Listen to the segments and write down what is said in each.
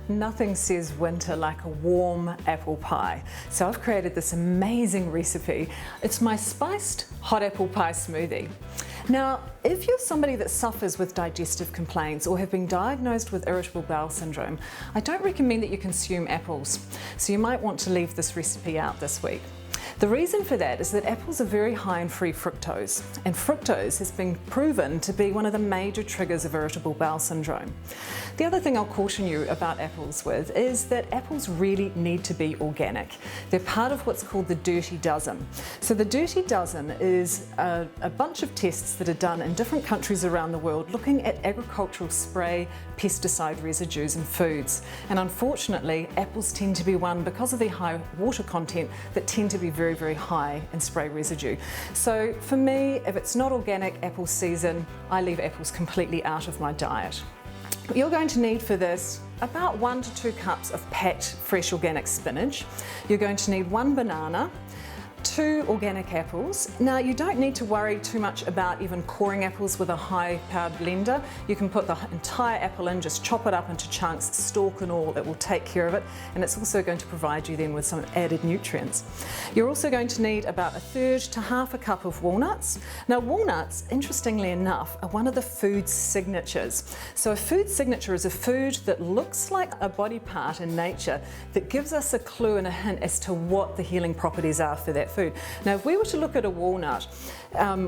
Nothing says winter like a warm apple pie. So I've created this amazing recipe. It's my spiced hot apple pie smoothie. Now, if you're somebody that suffers with digestive complaints or have been diagnosed with irritable bowel syndrome, I don't recommend that you consume apples. So you might want to leave this recipe out this week. The reason for that is that apples are very high in free fructose, and fructose has been proven to be one of the major triggers of irritable bowel syndrome. The other thing I'll caution you about apples with is that apples really need to be organic. They're part of what's called the Dirty Dozen. So the Dirty Dozen is a bunch of tests that are done in different countries around the world looking at agricultural spray, pesticide residues in foods. And unfortunately, apples tend to be one, because of their high water content, that tend to be very, very high in spray residue. So for me, if it's not organic apple season, I leave apples completely out of my diet. You're going to need for this about 1 to 2 cups of packed fresh organic spinach. You're going to need 1 banana, 2 organic apples. Now, you don't need to worry too much about even coring apples with a high-powered blender. You can put the entire apple in, just chop it up into chunks, stalk and all, it will take care of it, and it's also going to provide you then with some added nutrients. You're also going to need about 1/3 to 1/2 cup of walnuts. Now, walnuts, interestingly enough, are one of the food signatures. So a food signature is a food that looks like a body part in nature that gives us a clue and a hint as to what the healing properties are for that food. Now, if we were to look at a walnut,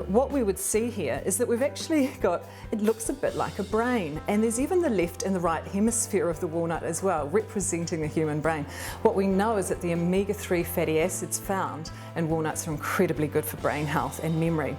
what we would see here is that we've actually got, it looks a bit like a brain, and there's even the left and the right hemisphere of the walnut as well, representing the human brain. What we know is that the omega-3 fatty acids found in walnuts are incredibly good for brain health and memory.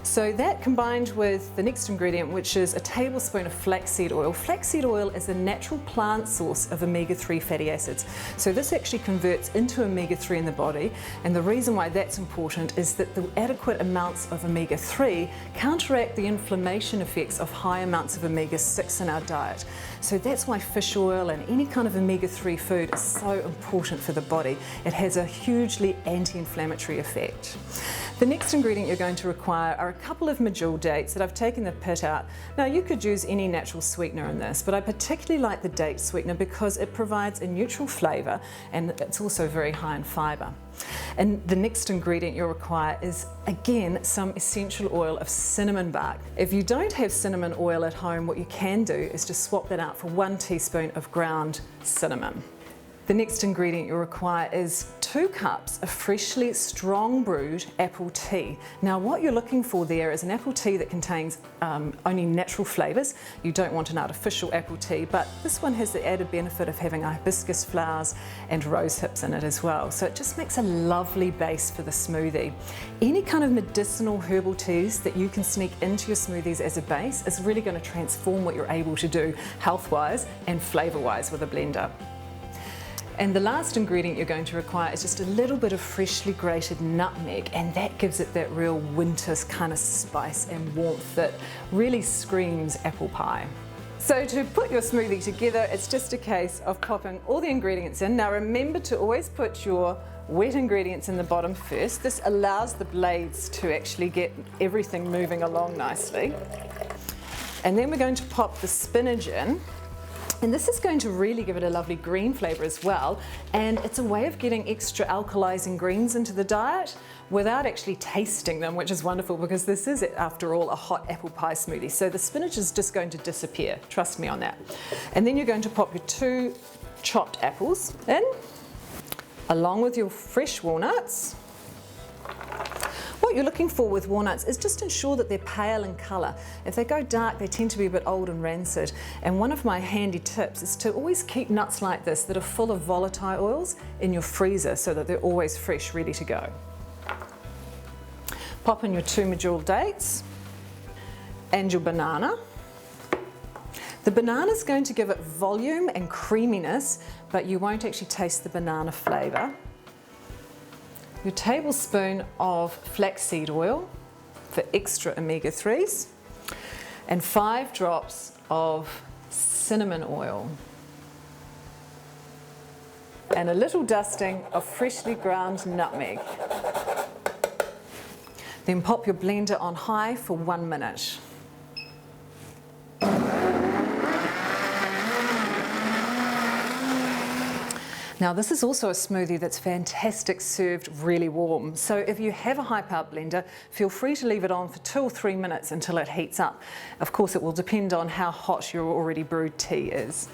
So that, combined with the next ingredient, which is a tablespoon of flaxseed oil. Flaxseed oil is a natural plant source of omega-3 fatty acids. So this actually converts into omega-3 in the body, and the reason why that's important is that the adequate amounts of omega-3 counteract the inflammation effects of high amounts of omega-6 in our diet. So that's why fish oil and any kind of omega-3 food is so important for the body. It has a hugely anti-inflammatory effect. The next ingredient you're going to require are a couple of medjool dates that I've taken the pit out. Now, you could use any natural sweetener in this, but I particularly like the date sweetener because it provides a neutral flavour and it's also very high in fibre. And the next ingredient you'll require is, again, some essential oil of cinnamon bark. If you don't have cinnamon oil at home, what you can do is just swap that out for 1 teaspoon of ground cinnamon. The next ingredient you'll require is 2 cups of freshly strong brewed apple tea. Now, what you're looking for there is an apple tea that contains only natural flavours. You don't want an artificial apple tea, but this one has the added benefit of having hibiscus flowers and rose hips in it as well. So it just makes a lovely base for the smoothie. Any kind of medicinal herbal teas that you can sneak into your smoothies as a base is really going to transform what you're able to do health-wise and flavour-wise with a blender. And the last ingredient you're going to require is just a little bit of freshly grated nutmeg, and that gives it that real winter kind of spice and warmth that really screams apple pie. So to put your smoothie together, it's just a case of popping all the ingredients in. Now, remember to always put your wet ingredients in the bottom first. This allows the blades to actually get everything moving along nicely. And then we're going to pop the spinach in. And this is going to really give it a lovely green flavour as well, and it's a way of getting extra alkalizing greens into the diet without actually tasting them, which is wonderful because this is, after all, a hot apple pie smoothie. So the spinach is just going to disappear, trust me on that. And then you're going to pop your 2 chopped apples in, along with your fresh walnuts. What you're looking for with walnuts is just ensure that they're pale in colour. If they go dark, they tend to be a bit old and rancid. And one of my handy tips is to always keep nuts like this that are full of volatile oils in your freezer so that they're always fresh, ready to go. Pop in your 2 medjool dates and your banana. The banana is going to give it volume and creaminess, but you won't actually taste the banana flavour. Your tablespoon of flaxseed oil for extra omega-3s, and 5 drops of cinnamon oil, and a little dusting of freshly ground nutmeg. Then pop your blender on high for 1 minute. Now this is also a smoothie that's fantastic served really warm. So if you have a high-powered blender, feel free to leave it on for 2 or 3 minutes until it heats up. Of course, it will depend on how hot your already brewed tea is.